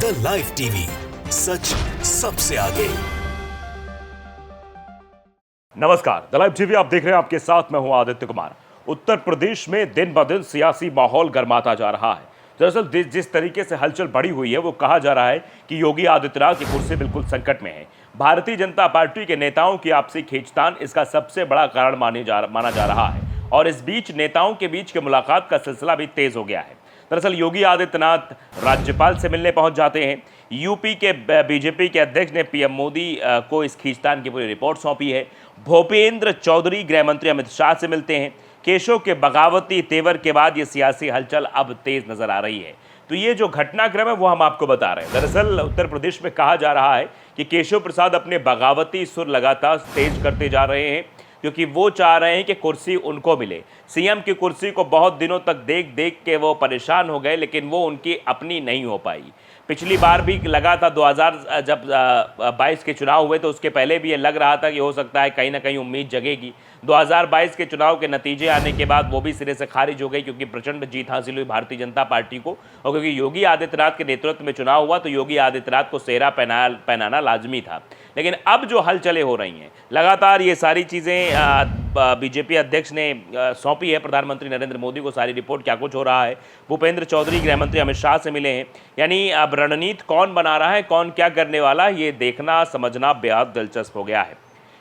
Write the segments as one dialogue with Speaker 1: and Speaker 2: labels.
Speaker 1: The live TV, सच सबसे आगे।
Speaker 2: नमस्कार, द लाइव टीवी आप देख रहे हैं, आपके साथ मैं हूं आदित्य कुमार। उत्तर प्रदेश में दिन ब दिन सियासी माहौल गर्माता जा रहा है। दरअसल जिस तरीके से हलचल बढ़ी हुई है, वो कहा जा रहा है कि योगी आदित्यनाथ की कुर्सी बिल्कुल संकट में है। भारतीय जनता पार्टी के नेताओं की आपसी खींचतान इसका सबसे बड़ा कारण माना जा रहा है, और इस बीच नेताओं के बीच की मुलाकात का सिलसिला भी तेज हो गया है। दरअसल योगी आदित्यनाथ राज्यपाल से मिलने पहुंच जाते हैं। यूपी के बीजेपी के अध्यक्ष ने पीएम मोदी को इस खींचतान की पूरी रिपोर्ट सौंपी है। भूपेंद्र चौधरी गृह मंत्री अमित शाह से मिलते हैं। केशव के बगावती तेवर के बाद ये सियासी हलचल अब तेज नजर आ रही है। तो ये जो घटनाक्रम है वो हम आपको बता रहे हैं। दरअसल उत्तर प्रदेश में कहा जा रहा है कि केशव प्रसाद अपने बगावती सुर लगातार तेज करते जा रहे हैं, क्योंकि वो चाह रहे हैं कि कुर्सी उनको मिले। सीएम की कुर्सी को बहुत दिनों तक देख देख के वो परेशान हो गए, लेकिन वो उनकी अपनी नहीं हो पाई। पिछली बार भी लगा था, 2022 के चुनाव हुए तो उसके पहले भी ये लग रहा था कि हो सकता है कहीं ना कहीं उम्मीद जगेगी। 2022 के चुनाव के नतीजे आने के बाद वो भी सिरे से खारिज हो गई, क्योंकि प्रचंड जीत हासिल हुई भारतीय जनता पार्टी को, और क्योंकि योगी आदित्यनाथ के नेतृत्व में चुनाव हुआ तो योगी आदित्यनाथ को सेहरा पहनाना लाजमी था। लेकिन अब जो हलचलें हो रही हैं, लगातार ये सारी चीज़ें बीजेपी अध्यक्ष ने सौंपी है प्रधानमंत्री नरेंद्र मोदी को सारी रिपोर्ट, क्या कुछ हो रहा है। भूपेंद्र चौधरी गृह मंत्री अमित शाह से मिले हैं। यानी अब रणनीति कौन बना रहा है, कौन क्या करने वाला है, ये देखना समझना बेहद दिलचस्प हो गया है।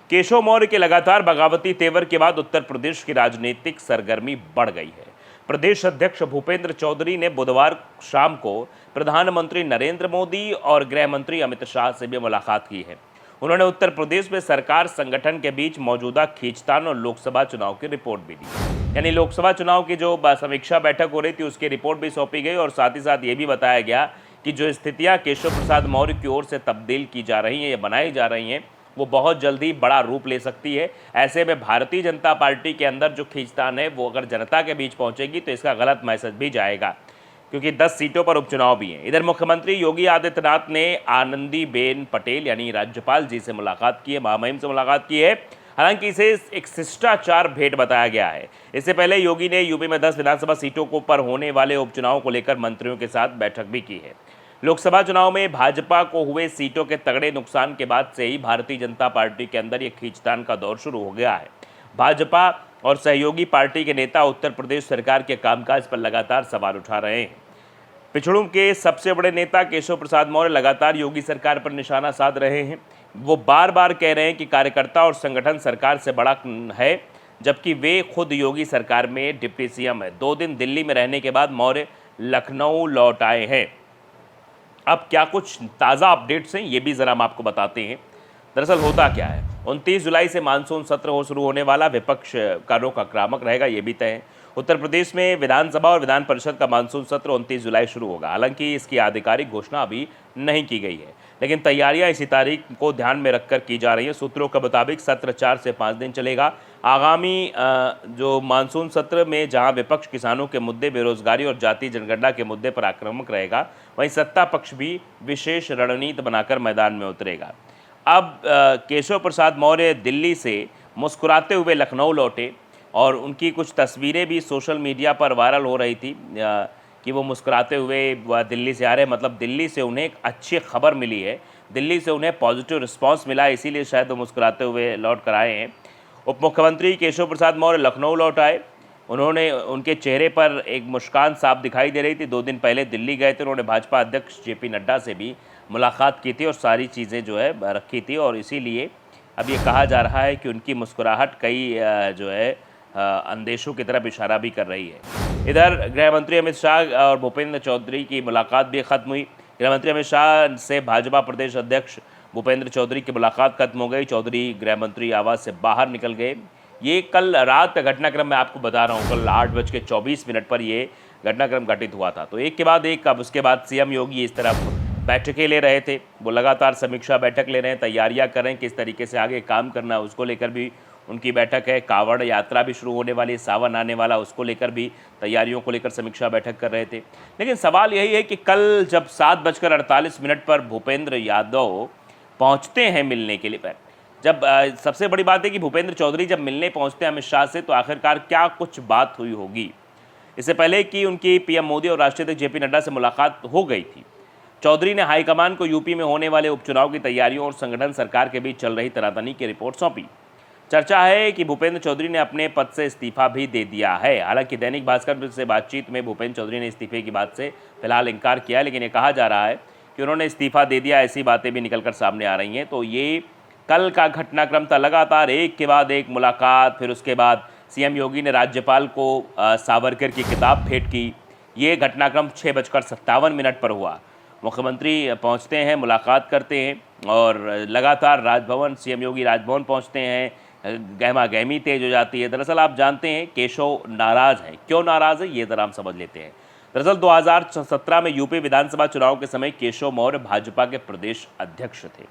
Speaker 2: केशव मौर्य के लगातार बगावती तेवर के बाद उत्तर प्रदेश की राजनीतिक सरगर्मी बढ़ गई है। प्रदेश अध्यक्ष भूपेंद्र चौधरी ने बुधवार शाम को प्रधानमंत्री नरेंद्र मोदी और गृह मंत्री अमित शाह से भी मुलाकात की है। उन्होंने उत्तर प्रदेश में सरकार संगठन के बीच मौजूदा खींचतान और लोकसभा चुनाव की रिपोर्ट भी दी। यानी लोकसभा चुनाव की जो समीक्षा बैठक हो रही थी उसकी रिपोर्ट भी सौंपी गई, और साथ ही साथ ये भी बताया गया कि जो स्थितियां केशव प्रसाद मौर्य की ओर से तब्दील की जा रही हैं या बनाई जा रही हैं, वो बहुत जल्दी बड़ा रूप ले सकती है। ऐसे में भारतीय जनता पार्टी के अंदर जो खींचतान है वो अगर जनता के बीच पहुंचेगी तो इसका गलत मैसेज भी जाएगा, क्योंकि 10 सीटों पर उपचुनाव भी हैं। इधर मुख्यमंत्री योगी आदित्यनाथ ने आनंदीबेन पटेल यानी राज्यपाल जी से मुलाकात की है, महामहिम से मुलाकात की है। हालांकि इसे एक शिष्टाचार भेंट बताया गया है। इससे पहले योगी ने यूपी में 10 विधानसभा सीटों को पर होने वाले उपचुनाव को लेकर मंत्रियों के साथ बैठक भी की है। लोकसभा चुनाव में भाजपा को हुए सीटों के तगड़े नुकसान के बाद से ही भारतीय जनता पार्टी के अंदर ये खींचतान का दौर शुरू हो गया है। भाजपा और सहयोगी पार्टी के नेता उत्तर प्रदेश सरकार के कामकाज पर लगातार सवाल उठा रहे हैं। पिछड़ों के सबसे बड़े नेता केशव प्रसाद मौर्य लगातार योगी सरकार पर निशाना साध रहे हैं। वो बार बार कह रहे हैं कि कार्यकर्ता और संगठन सरकार से बड़ा है, जबकि वे खुद योगी सरकार में डिप्टी सीएम है। 2 दिन दिल्ली में रहने के बाद मौर्य लखनऊ लौट आए हैं। अब क्या कुछ ताज़ा अपडेट्स हैं, ये भी ज़रा हम आपको बताते हैं। दरअसल होता क्या है, 29 जुलाई से मानसून सत्र शुरू होने वाला, विपक्ष का रुख आक्रामक रहेगा, ये भी तय है। उत्तर प्रदेश में विधानसभा और विधान परिषद का मानसून सत्र 29 जुलाई शुरू होगा। हालांकि इसकी आधिकारिक घोषणा अभी नहीं की गई है, लेकिन तैयारियां इसी तारीख को ध्यान में रखकर की जा रही हैं। सूत्रों के मुताबिक सत्र 4 से 5 दिन चलेगा। आगामी जो मानसून सत्र में जहां विपक्ष किसानों के मुद्दे, बेरोजगारी और जातीय जनगणना के मुद्दे पर आक्रामक रहेगा, वहीं सत्ता पक्ष भी विशेष रणनीति बनाकर मैदान में उतरेगा। अब केशव प्रसाद मौर्य दिल्ली से मुस्कुराते हुए लखनऊ लौटे, और उनकी कुछ तस्वीरें भी सोशल मीडिया पर वायरल हो रही थी कि वो मुस्कुराते हुए दिल्ली से आ रहे हैं। मतलब दिल्ली से उन्हें एक अच्छी खबर मिली है, दिल्ली से उन्हें पॉजिटिव रिस्पांस मिला है, इसीलिए शायद वो मुस्कुराते हुए लौट कर आए हैं। उप मुख्यमंत्री केशव प्रसाद मौर्य लखनऊ लौट आए। उनके चेहरे पर एक मुस्कान साफ दिखाई दे रही थी। 2 दिन पहले दिल्ली गए थे, उन्होंने भाजपा अध्यक्ष जेपी नड्डा से भी मुलाकात की थी और सारी चीज़ें जो है रखी थी, और इसीलिए अब ये कहा जा रहा है कि उनकी मुस्कुराहट कई जो है अंदेशों की तरफ इशारा भी कर रही है। इधर गृह मंत्री अमित शाह और भूपेंद्र चौधरी की मुलाकात भी खत्म हुई। गृह मंत्री अमित शाह से भाजपा प्रदेश अध्यक्ष भूपेंद्र चौधरी की मुलाकात खत्म हो गई। चौधरी गृह मंत्री आवास से बाहर निकल गए। ये कल रात का घटनाक्रम मैं आपको बता रहा हूँ। कल 8:24 पर ये घटनाक्रम घटित हुआ था। तो एक के बाद एक, अब उसके बाद सीएम योगी इस तरफ बैठकें ले रहे थे। वो लगातार समीक्षा बैठक ले रहे हैं, तैयारियां कर रहे हैं, किस तरीके से आगे काम करना है उसको लेकर भी उनकी बैठक है। कांवड़ यात्रा भी शुरू होने वाली है, सावन आने वाला, उसको लेकर भी तैयारियों को लेकर समीक्षा बैठक कर रहे थे। लेकिन सवाल यही है कि कल जब 7:48 पर भूपेंद्र यादव पहुंचते हैं मिलने के लिए, जब सबसे बड़ी बात है कि भूपेंद्र चौधरी जब मिलने पहुंचते हैं अमित शाह से, तो आखिरकार क्या कुछ बात हुई होगी। इससे पहले कि उनकी पीएम मोदी और राष्ट्रीय अध्यक्ष जेपी नड्डा से मुलाकात हो गई थी, चौधरी ने हाईकमान को यूपी में होने वाले उपचुनाव की तैयारियों और संगठन सरकार के बीच चल रही तनातनी की रिपोर्ट सौंपी। चर्चा है कि भूपेंद्र चौधरी ने अपने पद से इस्तीफा भी दे दिया है। हालांकि दैनिक भास्कर से बातचीत में भूपेंद्र चौधरी ने इस्तीफे की बात से फिलहाल इनकार किया, लेकिन ये कहा जा रहा है कि उन्होंने इस्तीफा दे दिया, ऐसी बातें भी निकलकर सामने आ रही हैं। तो ये कल का घटनाक्रम था, लगातार एक के बाद एक मुलाकात, फिर उसके बाद सीएम योगी ने राज्यपाल को सावरकर की किताब भेंट की। ये घटनाक्रम 6:57 पर हुआ। मुख्यमंत्री पहुंचते हैं, मुलाकात करते हैं और लगातार राजभवन, सीएम योगी राजभवन पहुंचते हैं, गहमा गहमी तेज हो जाती है। दरअसल आप जानते हैं केशव नाराज़ है। क्यों नाराज़ है ये ज़रा हम समझ लेते हैं। दरअसल 2017 में यूपी विधानसभा चुनाव के समय केशव मौर्य भाजपा के प्रदेश अध्यक्ष थे।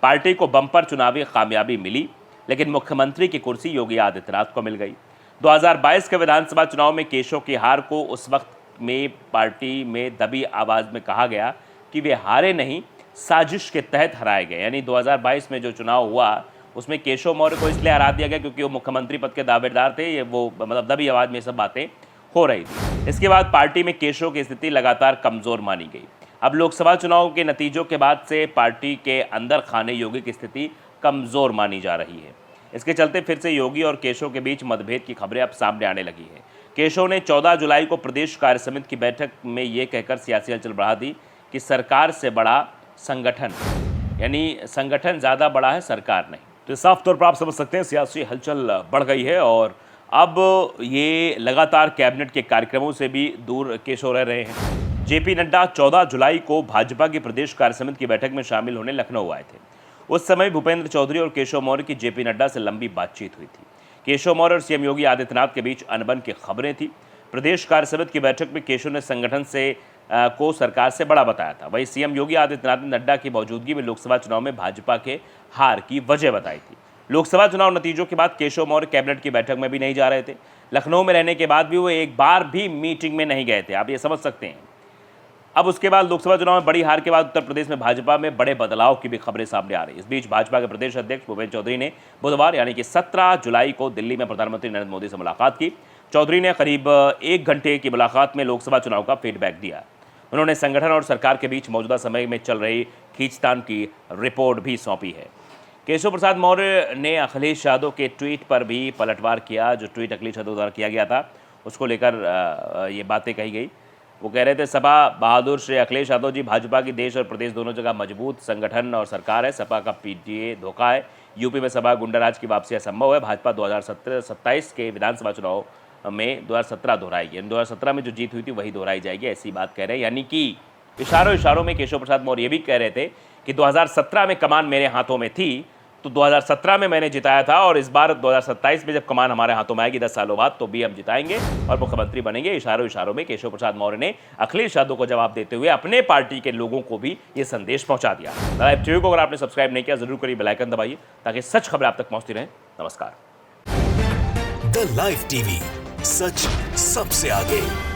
Speaker 2: पार्टी को बम्पर चुनावी कामयाबी मिली, लेकिन मुख्यमंत्री की कुर्सी योगी आदित्यनाथ को मिल गई। 2022 के विधानसभा चुनाव में केशव की हार को उस वक्त में पार्टी में दबी आवाज़ में कहा गया कि वे हारे नहीं, साजिश के तहत हराए गए। यानी 2022 में जो चुनाव हुआ उसमें केशव मौर्य को इसलिए हरा दिया गया क्योंकि वो मुख्यमंत्री पद के दावेदार थे। ये वो मतलब दबी आवाज़ में सब बातें हो रही थी। इसके बाद पार्टी में केशव की स्थिति लगातार कमज़ोर मानी गई। अब लोकसभा चुनाव के नतीजों के बाद से पार्टी के अंदर खाने योगी की स्थिति कमज़ोर मानी जा रही है। इसके चलते फिर से योगी और केशव के बीच मतभेद की खबरें अब सामने आने लगी हैं। केशव ने 14 जुलाई को प्रदेश कार्य समिति की बैठक में ये कहकर सियासी हलचल बढ़ा दी कि सरकार से बड़ा संगठन, यानी संगठन ज़्यादा बड़ा है, सरकार नहीं। तो साफ तौर पर आप समझ सकते हैं सियासी हलचल बढ़ गई है और अब ये लगातार कैबिनेट के कार्यक्रमों से भी दूर केशव रह रहे हैं। जेपी नड्डा 14 जुलाई को भाजपा की प्रदेश कार्य समिति की बैठक में शामिल होने लखनऊ आए थे। उस समय भूपेंद्र चौधरी और केशव मौर्य की जेपी नड्डा से लंबी बातचीत हुई थी। केशव मौर्य और सीएम योगी आदित्यनाथ के बीच अनबन की खबरें थी। प्रदेश कार्य समिति की बैठक में केशव ने संगठन से को सरकार से बड़ा बताया था। वहीं सीएम योगी आदित्यनाथ ने नड्डा की मौजूदगी में लोकसभा चुनाव में भाजपा के हार की वजह बताई थी। लोकसभा चुनाव नतीजों के बाद केशव मौर्य कैबिनेट की बैठक में भी नहीं जा रहे थे। लखनऊ में रहने के बाद भी वो एक बार भी मीटिंग में नहीं गए थे, आप ये समझ सकते हैं। अब उसके बाद लोकसभा चुनाव में बड़ी हार के बाद उत्तर प्रदेश में भाजपा में बड़े बदलाव की भी खबरें सामने आ रही। इस बीच भाजपा के प्रदेश अध्यक्ष भूपेंद्र चौधरी ने बुधवार यानी कि 17 जुलाई को दिल्ली में प्रधानमंत्री नरेंद्र मोदी से मुलाकात की। चौधरी ने करीब 1 घंटे की मुलाकात में लोकसभा चुनाव का फीडबैक दिया। उन्होंने संगठन और सरकार के बीच मौजूदा समय में चल रही खींचतान की रिपोर्ट भी सौंपी है। केशव प्रसाद मौर्य ने अखिलेश यादव के ट्वीट पर भी पलटवार किया। जो ट्वीट अखिलेश यादव द्वारा किया गया था उसको लेकर ये बातें कही गई। वो कह रहे थे, सपा बहादुर श्री अखिलेश यादव जी, भाजपा की देश और प्रदेश दोनों जगह मजबूत संगठन और सरकार है। सपा का पीटीए धोखा है। यूपी में सपा गुंडाराज की वापसी असंभव है। भाजपा 2027 के विधानसभा चुनाव में 2017 दोहराएगी। 2017 में जो जीत हुई थी वही दोहराई जाएगी, ऐसी बात कह रहे हैं। यानी कि इशारों में केशव प्रसाद मौर्य ये भी कह रहे थे कि 2017 में कमान मेरे हाथों में थी, तो 2017 में मैंने जिताया था और इस बार 2027 में जब कमान हमारे हाथों में आएगी 10 सालों बाद, तो भी हम जिताएंगे और मुख्यमंत्री बनेंगे। इशारों में केशव प्रसाद मौर्य ने अखिलेश यादव को जवाब देते हुए अपने पार्टी के लोगों को भी ये संदेश पहुंचा दिया। लाइव टीवी को अगर आपने सब्सक्राइब नहीं किया जरूर करिए, बेल आइकन दबाइए ताकि सच खबरें आप तक पहुंचती रहें। नमस्कार।
Speaker 1: द लाइव टीवी, सच सबसे आगे।